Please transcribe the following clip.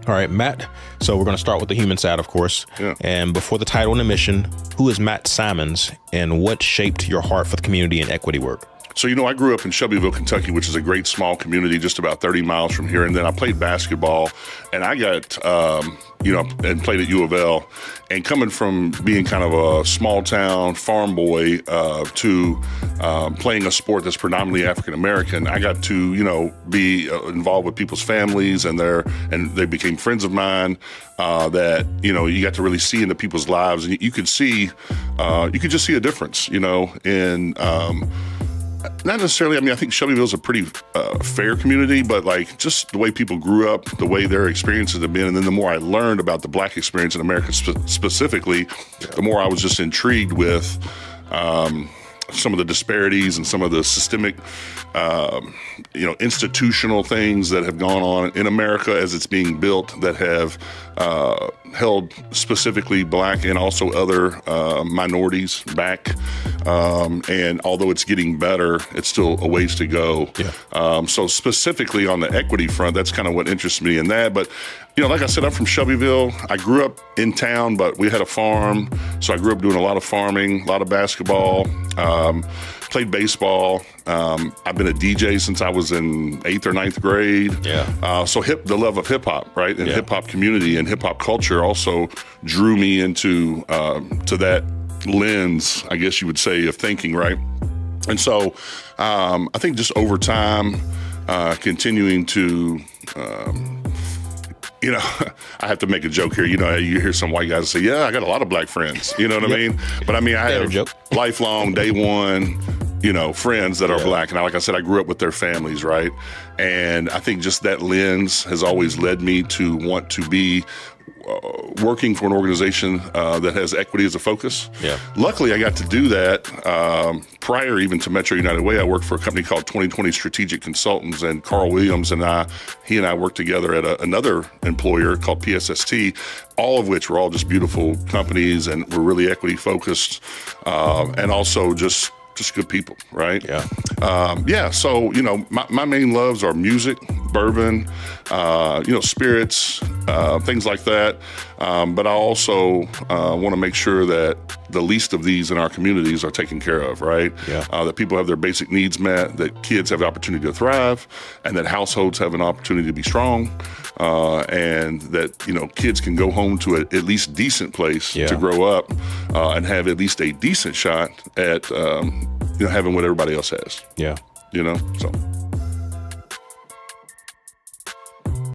All right, Matt. So we're going to start with the human side, of course. Yeah. And before the title and the mission, who is Matt Simons and what shaped your heart for the community and equity work? So, I grew up in Shelbyville, Kentucky, which is a great small community just about 30 miles from here. And then I played basketball, and I got, and played at U of L. And coming from being kind of a small town farm boy to playing a sport that's predominantly African American, I got to, be involved with people's families, and they became friends of mine that, you got to really see into people's lives. And you could just see a difference, in not necessarily. I think Shelbyville's a pretty fair community, but like just the way people grew up, the way their experiences have been, and then the more I learned about the Black experience in America specifically, the more I was just intrigued with some of the disparities and some of the systemic, institutional things that have gone on in America as it's being built that have held specifically Black and also other minorities back. And although it's getting better, it's still a ways to go. Yeah. So specifically on the equity front, that's kind of what interests me in that. But, like I said, I'm from Shelbyville. I grew up in town, but we had a farm. So I grew up doing a lot of farming, a lot of basketball, played baseball. I've been a DJ since I was in 8th or 9th grade. Yeah. So the love of hip hop, right? And hip hop community and hip hop culture also drew me into to that lens, I guess you would say, of thinking, right? And so I think just over time, continuing to, I have to make a joke here. You hear some white guys say, yeah, I got a lot of Black friends. You know what I mean? But I have lifelong, day one, friends that are Black. And like I said, I grew up with their families, right? And I think just that lens has always led me to want to be working for an organization that has equity as a focus. Yeah. Luckily, I got to do that prior even to Metro United Way. I worked for a company called 2020 Strategic Consultants, and Carl Williams and he and I worked together at another employer called PSST, all of which were all just beautiful companies and were really equity focused, and also just good people, right? Yeah. So, my main loves are music, bourbon, spirits, things like that. But I also want to make sure that the least of these in our communities are taken care of, right? Yeah. That people have their basic needs met, that kids have the opportunity to thrive, and that households have an opportunity to be strong, and that, kids can go home to at least decent place to grow up and have at least a decent shot at having what everybody else has. Yeah. So.